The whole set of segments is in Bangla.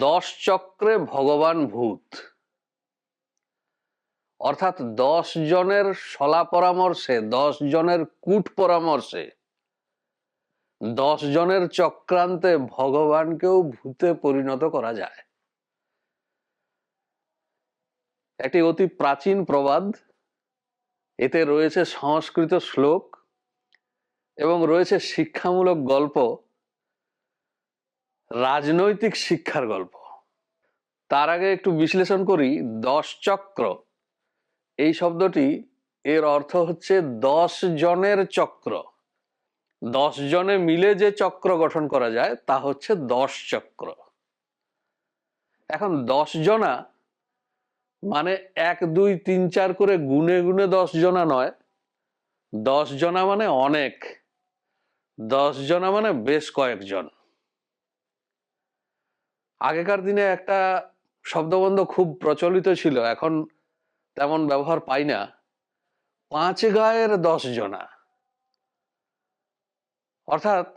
দশ চক্রে ভগবান ভূত, অর্থাৎ 10 জনের শলা পরামর্শে, 10 জনের কূট পরামর্শে, 10 জনের চক্রান্তে ভগবানকেও ভূতে পরিণত করা যায়। একটি অতি প্রাচীন প্রবাদ, এতে রয়েছে সংস্কৃত শ্লোক এবং রয়েছে শিক্ষামূলক গল্প, রাজনৈতিক শিক্ষার গল্প। তার আগে একটু বিশ্লেষণ করি। 10 চক্র এই শব্দটি, এর অর্থ হচ্ছে 10 জনের চক্র। 10 জনে মিলে যে চক্র গঠন করা যায় তা হচ্ছে 10 চক্র। এখন 10 জনা মানে 1 2 3 4 করে গুনে গুনে 10 জনা নয়। 10 জনা মানে অনেক, 10 জনা মানে বেশ কয়েকজন। আগেকার দিনে একটা শব্দবন্ধ খুব প্রচলিত ছিল, এখন তেমন ব্যবহার পাই না। 5 গায়ের 10 জনা, অর্থাৎ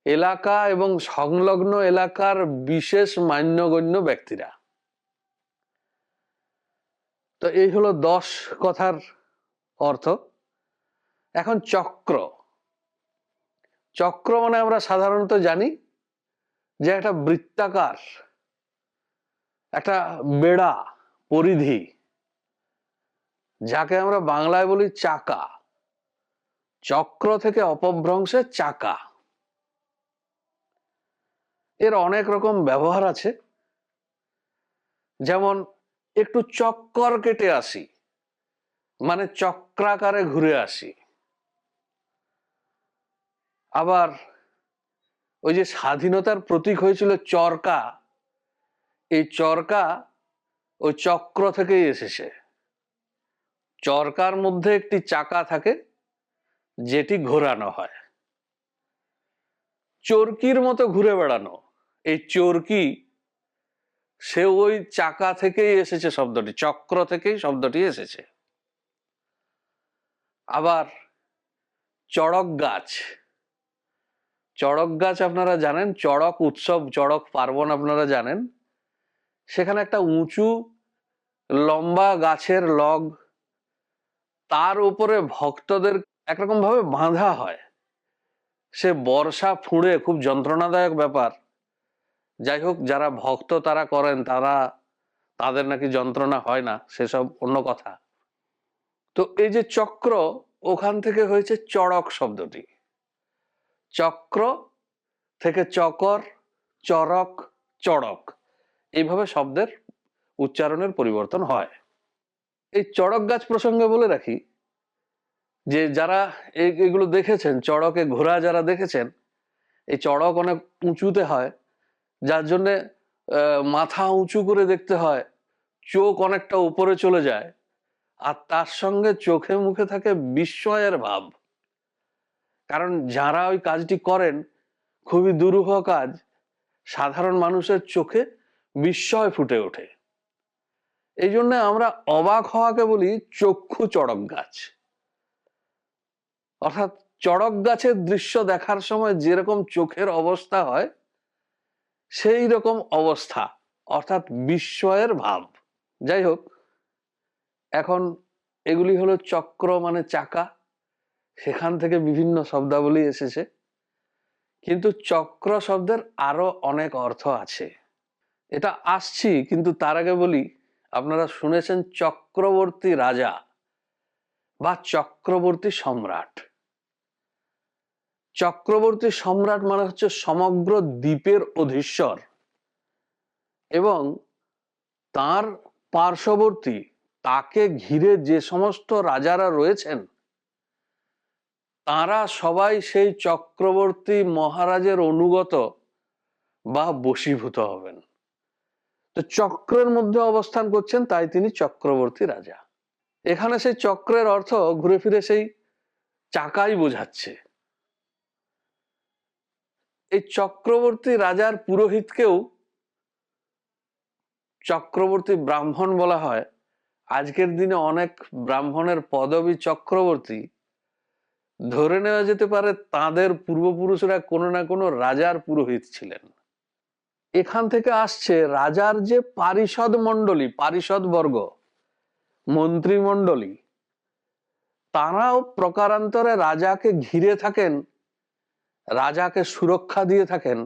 এলাকা এবং সংলগ্ন এলাকার বিশেষ মান্যগণ্য ব্যক্তিরা। তো এই হলো 10 কথার অর্থ। এখন চক্র, চক্র মানে আমরা সাধারণত জানি যে একটা বৃত্তাকার, একটা বেড়া, পরিধি, যাকে আমরা বাংলায় বলি চাকা। চক্র থেকে অপভ্রংশে চাকা। এর অনেক রকম ব্যবহার আছে, যেমন একটু চক্কর কেটে আসি মানে চক্রাকারে ঘুরে আসি। আবার ওই যে স্বাধীনতার প্রতীক হয়েছিল চরকা, এই চরকা ওই চক্র থেকেই এসেছে। চরকার মধ্যে একটি চাকা থাকে যেটি ঘোরানো হয়, চরকির মতো ঘুরে বেড়ানো। এই চরকি, সে ওই চাকা থেকেই এসেছে শব্দটি, চক্র থেকেই শব্দটি এসেছে। আবার চড়ক গাছ, চড়ক গাছ আপনারা জানেন, চড়ক উৎসব, চড়ক পার্বণ আপনারা জানেন। সেখানে একটা উঁচু লম্বা গাছের লগ, তার উপরে ভক্তদের একরকম ভাবে বাঁধা হয়। সে বর্ষা ফুঁড়ে, খুব যন্ত্রণাদায়ক ব্যাপার। যাই হোক, যারা ভক্ত তারা করেন, তাদের নাকি যন্ত্রণা হয় না, সেসব অন্য কথা। তো এই যে চক্র, ওখান থেকে হয়েছে চড়ক শব্দটি। চক্র থেকে চকর, চরক, চড়ক, এইভাবে শব্দের উচ্চারণের পরিবর্তন হয়। এই চড়ক গাছ প্রসঙ্গে বলে রাখি যে যারা এগুলো দেখেছেন, চড়কে ঘোড়া যারা দেখেছেন, এই চড়ক অনেক উঁচুতে হয়, যার জন্যে মাথা উঁচু করে দেখতে হয়, চোখ অনেকটা উপরে চলে যায়, আর তার সঙ্গে চোখে মুখে থাকে বিস্ময়ের ভাব। কারণ যারা ওই কাজটি করেন, খুবই দুরূহ কাজ, সাধারণ মানুষের চোখে বিস্ময় ফুটে ওঠে। এই জন্য আমরা অবাক হওয়াকে বলি চক্ষু চড়ক গাছ। অর্থাৎ চড়ক গাছের দৃশ্য দেখার সময় যেরকম চোখের অবস্থা হয়, সেই রকম অবস্থা, অর্থাৎ বিস্ময়ের ভাব। যাই হোক, এখন এগুলি হলো চক্র মানে চাকা, সেখান থেকে বিভিন্ন শব্দাবলী এসেছে। কিন্তু চক্র শব্দের আরো অনেক অর্থ আছে, এটা আসছি। কিন্তু তার আগে বলি, আপনারা শুনেছেন চক্রবর্তী রাজা বা চক্রবর্তী সম্রাট। চক্রবর্তী সম্রাট মানে হচ্ছে সমগ্র দ্বীপের অধীশ্বর, এবং তার পার্শ্ববর্তী, তাকে ঘিরে যে সমস্ত রাজারা রয়েছেন, তারা সবাই সেই চক্রবর্তী মহারাজের অনুগত বা বশীভূত হবেন। তো চক্রের মধ্যে অবস্থান করছেন, তাই তিনি চক্রবর্তী রাজা। এখানে সেই চক্রের অর্থ ঘুরে ফিরে সেই চাকাই বোঝাচ্ছে। এই চক্রবর্তী রাজার পুরোহিতকেও চক্রবর্তী ব্রাহ্মণ বলা হয়। আজকের দিনে অনেক ব্রাহ্মণের পদবী চক্রবর্তী। ধরে নেওয়া যেতে পারে তাদের পূর্বপুরুষরা কোনো না কোনো রাজার পুরোহিত ছিলেন। এখান থেকে আসছে রাজার যে পারিষদ মণ্ডলী, পারিষদ বর্গ, মন্ত্রিমণ্ডলী, তারাও প্রকারান্তরে রাজাকে ঘিরে থাকেন, রাজাকে সুরক্ষা দিয়ে থাকেন।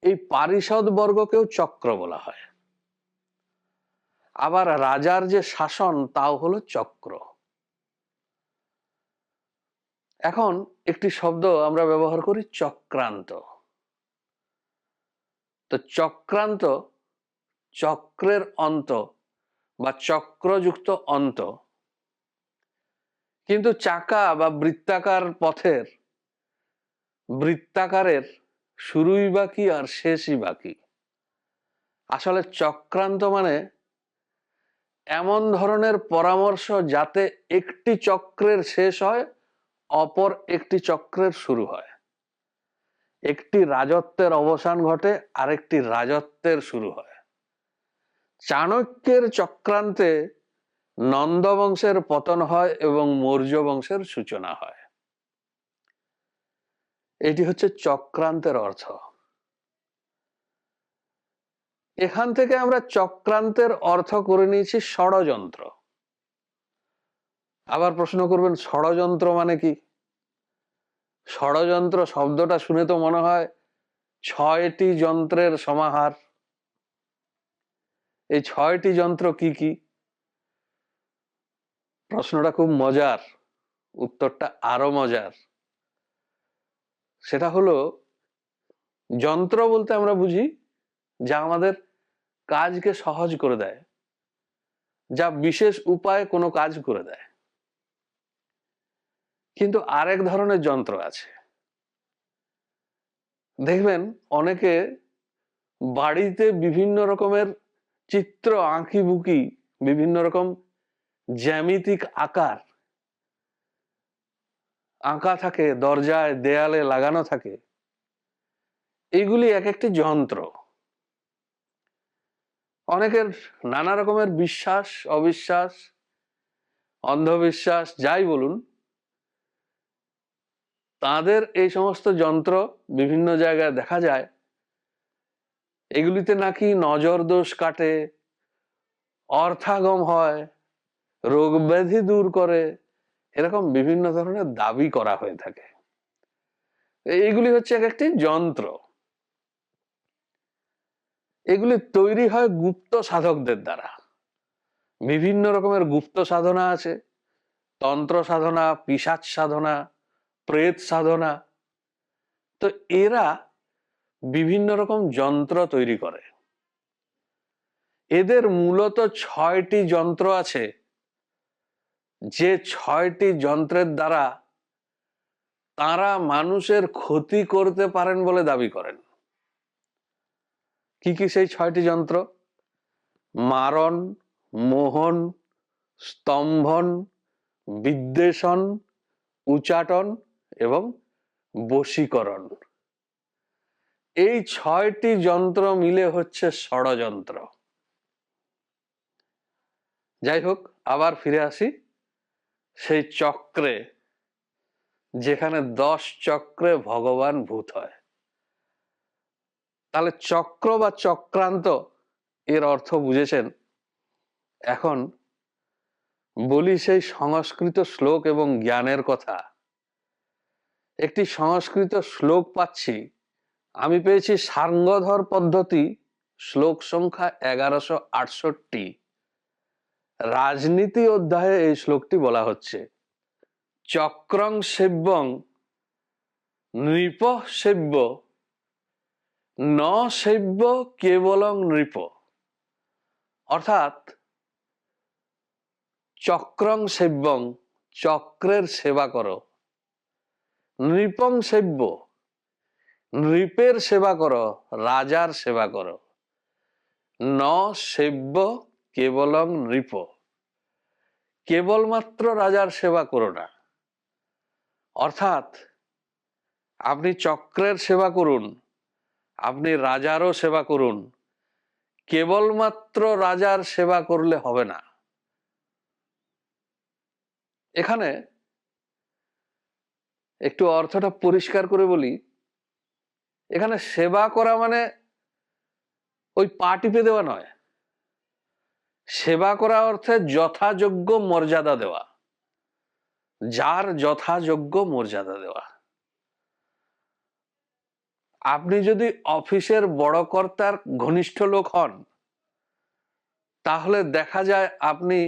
এই পারিষদ বর্গকেও চক্র বলা হয়। আবার রাজার যে শাসন তাও হলো চক্র। এখন একটি শব্দ আমরা ব্যবহার করি, চক্রান্ত। তো চক্রান্ত, চক্রের অন্ত বা চক্রযুক্ত অন্ত। কিন্তু চাকা বা বৃত্তাকার পথের বৃত্তাকারের শুরুই বা কি আর শেষই বা কি? আসলে চক্রান্ত মানে এমন ধরনের পরামর্শ যাতে একটি চক্রের শেষ হয়, অপর একটি চক্রের শুরু হয়। একটি রাজত্বের অবসান ঘটে, আরেকটি রাজত্বের শুরু হয়। চাণক্যের চক্রান্তে নন্দ বংশের পতন হয় এবং মৌর্য বংশের সূচনা হয়। এটি হচ্ছে চক্রান্তের অর্থ। এখান থেকে আমরা চক্রান্তের অর্থ করে নিয়েছি ষড়যন্ত্র। আবার প্রশ্ন করবেন, ষড়যন্ত্র মানে কি? ষড়যন্ত্র শব্দটা শুনে তো মনে হয় 6টি যন্ত্রের সমাহার। এই 6টি যন্ত্র কি কি? প্রশ্নটা খুব মজার, উত্তরটা আরো মজার। সেটা হলো, যন্ত্র বলতে আমরা বুঝি যা আমাদের কাজকে সহজ করে দেয়, যা বিশেষ উপায়ে কোনো কাজ করে দেয়। কিন্তু আরেক ধরনের যন্ত্র আছে। দেখবেন অনেকে বাড়িতে বিভিন্ন রকমের চিত্র আঁকিবুকি, বিভিন্ন রকম জ্যামিতিক আকার আঁকা থাকে, দরজায় দেয়ালে লাগানো থাকে। এইগুলি এক একটি যন্ত্র। অনেকের নানা রকমের বিশ্বাস, অবিশ্বাস, অন্ধবিশ্বাস যাই বলুন, তাদের এই সমস্ত যন্ত্র বিভিন্ন জায়গায় দেখা যায়। এগুলিতে নাকি নজর দোষ কাটে, অর্থাগম হয়, রোগ ব্যাধি দূর করে, এরকম বিভিন্ন ধরনের দাবি করা হয়ে থাকে। এইগুলি হচ্ছে এক একটি যন্ত্র। এগুলি তৈরি হয় গুপ্ত সাধকদের দ্বারা। বিভিন্ন রকমের গুপ্ত সাধনা আছে, তন্ত্র সাধনা, পিশাচ সাধনা, প্রেত সাধনা। তো এরা বিভিন্ন রকম যন্ত্র তৈরি করে। এদের মূলত 6টি যন্ত্র আছে, যে 6টি যন্ত্রের দ্বারা তারা মানুষের ক্ষতি করতে পারেন বলে দাবি করেন। কি কি সেই 6টি যন্ত্র? মারণ, মোহন, স্তম্ভন, বিদ্বেষণ, উচাটন এবং বশীকরণ। এই 6টি যন্ত্র মিলে হচ্ছে ষড়যন্ত্র। যাই হোক, আবার ফিরে আসি সেই চক্রে, যেখানে 10 চক্রে ভগবান ভূত হয়। তাহলে চক্র বা চক্রান্ত এর অর্থ বুঝেছেন। এখন বলি সেই সংস্কৃত শ্লোক এবং জ্ঞানের কথা। একটি সংস্কৃত শ্লোক পাচ্ছি, আমি পেয়েছি সাঙ্গধর পদ্ধতি, শ্লোক সংখ্যা 1168। রাজনীতি অধ্যায়ে এই শ্লোকটি বলা হচ্ছে, চক্রং সেব্যং নৃপ সেব্য ন সেব্য কেবলং নৃপ। অর্থাৎ চক্রং সেব্যং, চক্রের সেবা করো, নৃপং সেব্য, নৃপের সেবা করো, রাজার সেবা করো, ন সেব্য কেবলং নৃপ, কেবলমাত্র রাজার সেবা করো না। অর্থাৎ আপনি চক্রের সেবা করুন, আপনি রাজারও সেবা করুন, কেবলমাত্র রাজার সেবা করলে হবে না। এখানে একটু অর্থটা পরিষ্কার করে বলি। এখানে সেবা করা মানে ওই পা টিপে দেওয়া নয়, সেবা করা অর্থে যথাযোগ্য মর্যাদা দেওয়া, যার যথাযোগ্য মর্যাদা দেওয়া। আপনি যদি অফিসের বড় কর্তার ঘনিষ্ঠ লোক হন, তাহলে দেখা যায় আপনি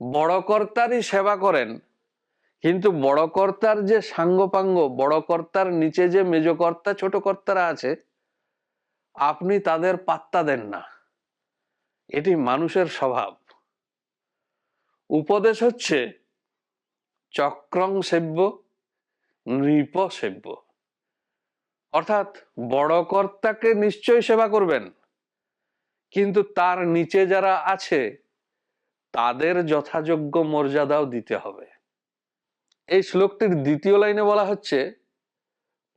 বড় কর্তারই সেবা করেন, কিন্তু বড় কর্তার যে সাঙ্গপাঙ্গ, বড় কর্তার নিচে যে মেজ কর্তা ছোট কর্তারা আছে, আপনি তাদের পাত্তা দেন না। এটি মানুষের স্বভাব। উপদেশ হচ্ছে চক্রং সেব্য নৃপ সেব্য, অর্থাৎ বড় কর্তাকে নিশ্চয়ই সেবা করবেন, কিন্তু তার নিচে যারা আছে তাদের যথাযোগ্য মর্যাদাও দিতে হবে। এই শ্লোকটির দ্বিতীয় লাইনে বলা হচ্ছে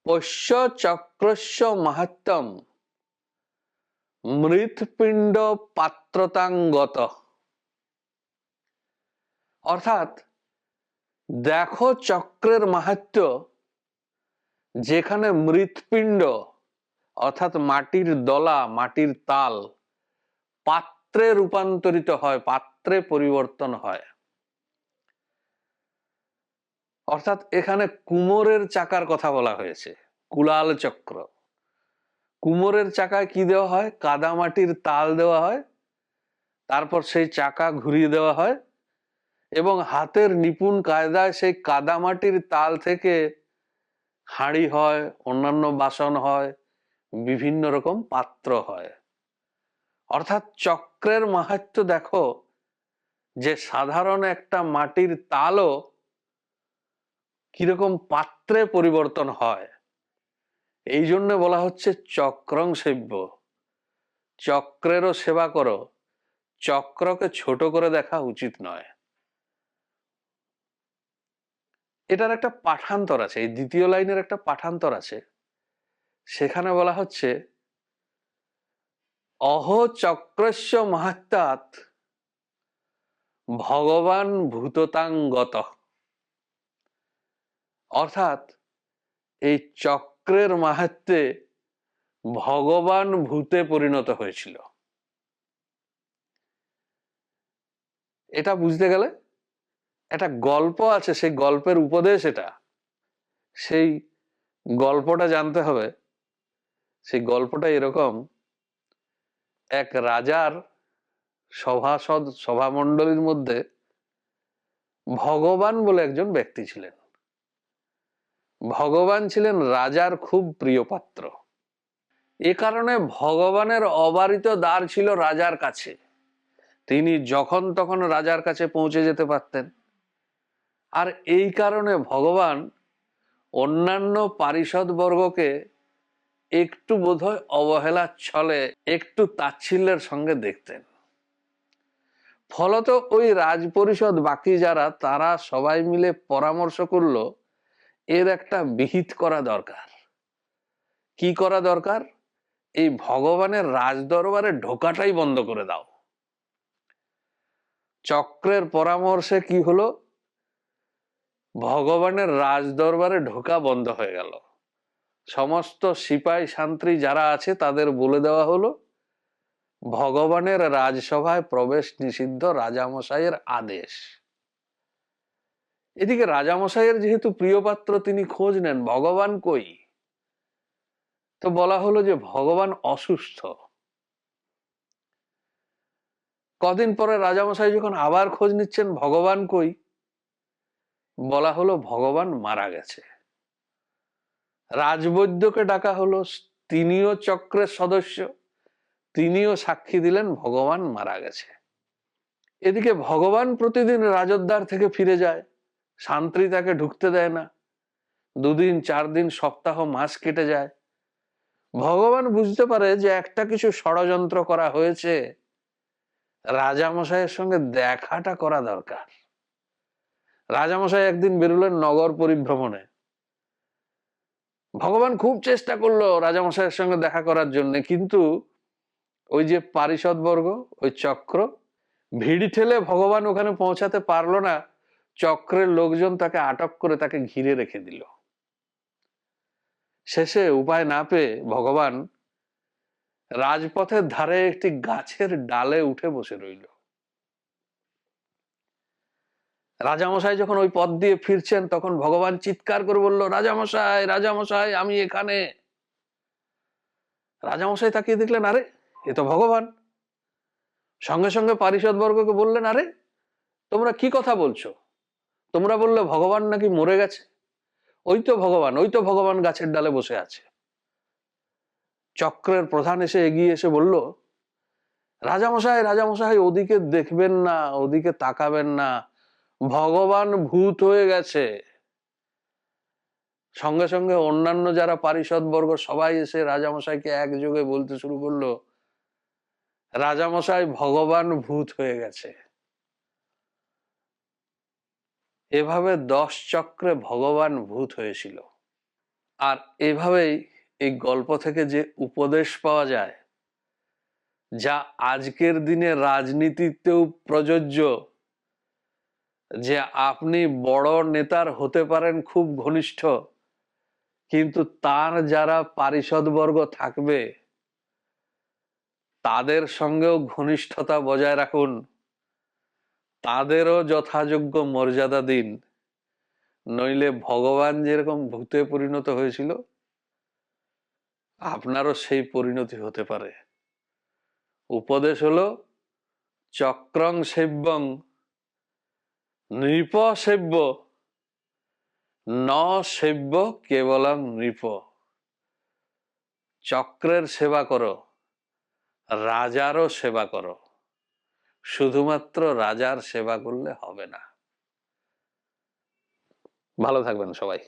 পশ্য চক্রস্য মাহাত্ম্যম মৃৎপিণ্ড পাত্রতাঙ্গত, অর্থাৎ দেখো চক্রের মাহাত্ম্য, যেখানে মৃৎপিণ্ড অর্থাৎ মাটির দলা, মাটির তাল পাত্রে রূপান্তরিত হয়, পাত্রে পরিবর্তন হয়। অর্থাৎ এখানে কুমোরের চাকার কথা বলা হয়েছে, কুলাল চক্র। কুমোরের চাকায় কি দেওয়া হয়? কাদা মাটির তাল দেওয়া হয়, তারপর সেই চাকা ঘুরিয়ে দেওয়া হয় এবং হাতের নিপুণ কায়দায় সেই কাদা মাটির তাল থেকে হাঁড়ি হয়, অন্যান্য বাসন হয়, বিভিন্ন রকম পাত্র হয়। অর্থাৎ চক্রের মাহাত্ম্য দেখো, যে সাধারণ একটা মাটির তালও কিরকম পাত্রে পরিবর্তন হয়। এই জন্য বলা হচ্ছে চক্রং সেব্য, চক্রেরও সেবা করো, চক্রকে ছোট করে দেখা উচিত নয়। এটার একটা পাঠান্তর আছে, এই দ্বিতীয় লাইনের একটা পাঠান্তর আছে, সেখানে বলা হচ্ছে অহ চক্রস্য মাহাত্ম্যাৎ ভগবান ভূততাঙ্গত, অর্থাৎ এই চক্রের মাহাত্ম্যে ভগবান ভূতে পরিণত হয়েছিল। এটা বুঝতে গেলে একটা গল্প আছে, সেই গল্পের উপদেশ এটা। সেই গল্পটা জানতে হবে। সেই গল্পটা এরকম, এক রাজার সভাসদ সভামণ্ডলীর মধ্যে ভগবান বলে একজন ব্যক্তি ছিলেন। ভগবান ছিলেন রাজার খুব প্রিয় পাত্র। এ কারণে ভগবানের অবারিত দ্বার ছিল রাজার কাছে, তিনি যখন তখন রাজার কাছে পৌঁছে যেতে পারতেন। আর এই কারণে ভগবান অন্যান্য পারিষদ বর্গকে একটু বোধহয় অবহেলার ছলে, একটু তাচ্ছিল্যের সঙ্গে দেখতেন। ফলত ওই রাজপরিষদ বাকি যারা, তারা সবাই মিলে পরামর্শ করলো এর একটা বিহিত করা দরকার। কি করা দরকার? এই ভগবানের রাজদরবারে ঢোকাটাই বন্ধ করে দাও। চক্রের পরামর্শে কি হলো? ভগবানের রাজদরবারে ঢোকা বন্ধ হয়ে গেল। সমস্ত সিপাই শান্ত্রী যারা আছে তাদের বলে দেওয়া হলো ভগবানের রাজসভায় প্রবেশ নিষিদ্ধ, রাজামশাইয়ের আদেশ। এদিকে রাজামশাইয়ের যেহেতু প্রিয় পাত্র, তিনি খোঁজ নেন ভগবান কই। তো বলা হলো যে ভগবান অসুস্থ। কদিন পরে রাজামশাই যখন আবার খোঁজ নিচ্ছেন ভগবান কই, বলা হলো ভগবান মারা গেছে। রাজবৈদ্যকে ডাকা হলো, তিনিও চক্রের সদস্য, তিনিও সাক্ষী দিলেন ভগবান মারা গেছে। এদিকে ভগবান প্রতিদিন রাজোদ্বার থেকে ফিরে যায়, শান্তি তাকে ঢুকতে দেয় না। 2 দিন 4 দিন, সপ্তাহ, মাস কেটে যায়। ভগবান বুঝতে পারে যে একটা কিছু ষড়যন্ত্র করা হয়েছে, রাজামশাইয়ের সঙ্গে দেখাটা করা দরকার। রাজামশাই একদিন বেরোলেন নগর পরিভ্রমণে। ভগবান খুব চেষ্টা করলো রাজামশাইয়ের সঙ্গে দেখা করার জন্য, কিন্তু ওই যে পারিষদ বর্গ, ওই চক্র, ভিড় ঠেলে ভগবান ওখানে পৌঁছাতে পারলো না। চক্রের লোকজন তাকে আটক করে তাকে ঘিরে রেখে দিল। শেষে উপায় না পেয়ে ভগবান রাজপথের ধারে একটি গাছের ডালে উঠে বসে রইল। রাজামশাই যখন ওই পথ দিয়ে ফিরছেন তখন ভগবান চিৎকার করে বলল, রাজামশাই, রাজামশাই, আমি এখানে। রাজামশাই তাকিয়ে দেখলেন, আরে এ তো ভগবান। সঙ্গে সঙ্গে পারিষদ বর্গকে বললেন, আরে তোমরা কি কথা বলছো? তোমরা বললে ভগবান নাকি মরে গেছে। ওই তো ভগবান, ওই তো ভগবান গাছের ডালে বসে আছে। চক্রের প্রধান এসে এগিয়ে এসে বলল, রাজামশাই, রাজামশাই, ওদিকে দেখবেন না, ওদিকে তাকাবেন না, ভগবান ভূত হয়ে গেছে। সঙ্গে সঙ্গে অন্যান্য যারা পারিষদ বর্গ সবাই এসে রাজামশাইকে একযোগে বলতে শুরু করলো, রাজামশাই, ভগবান ভূত হয়ে গেছে। এভাবে 10 চক্রে ভগবান ভূত হয়েছিল। আর এভাবেই এই গল্প থেকে যে উপদেশ পাওয়া যায়, যা আজকের দিনে রাজনীতিতেও প্রযোজ্য, যে আপনি বড় নেতার হতে পারেন খুব ঘনিষ্ঠ, কিন্তু তার যারা পারিষদ বর্গ থাকবে তাদের সঙ্গেও ঘনিষ্ঠতা বজায় রাখুন, তাদেরও যথাযোগ্য মর্যাদা দিন, নইলে ভগবান যেরকম ভূতে পরিণত হয়েছিল আপনারও সেই পরিণতি হতে পারে। উপদেশ হলো, চক্রং সেব্যং নৃপ সেব্য, ন সেব্য কেবলং নৃপ। চক্রের সেবা করো, রাজারও সেবা করো, শুধুমাত্র রাজার সেবা করলে হবে না। ভালো থাকবেন সবাই।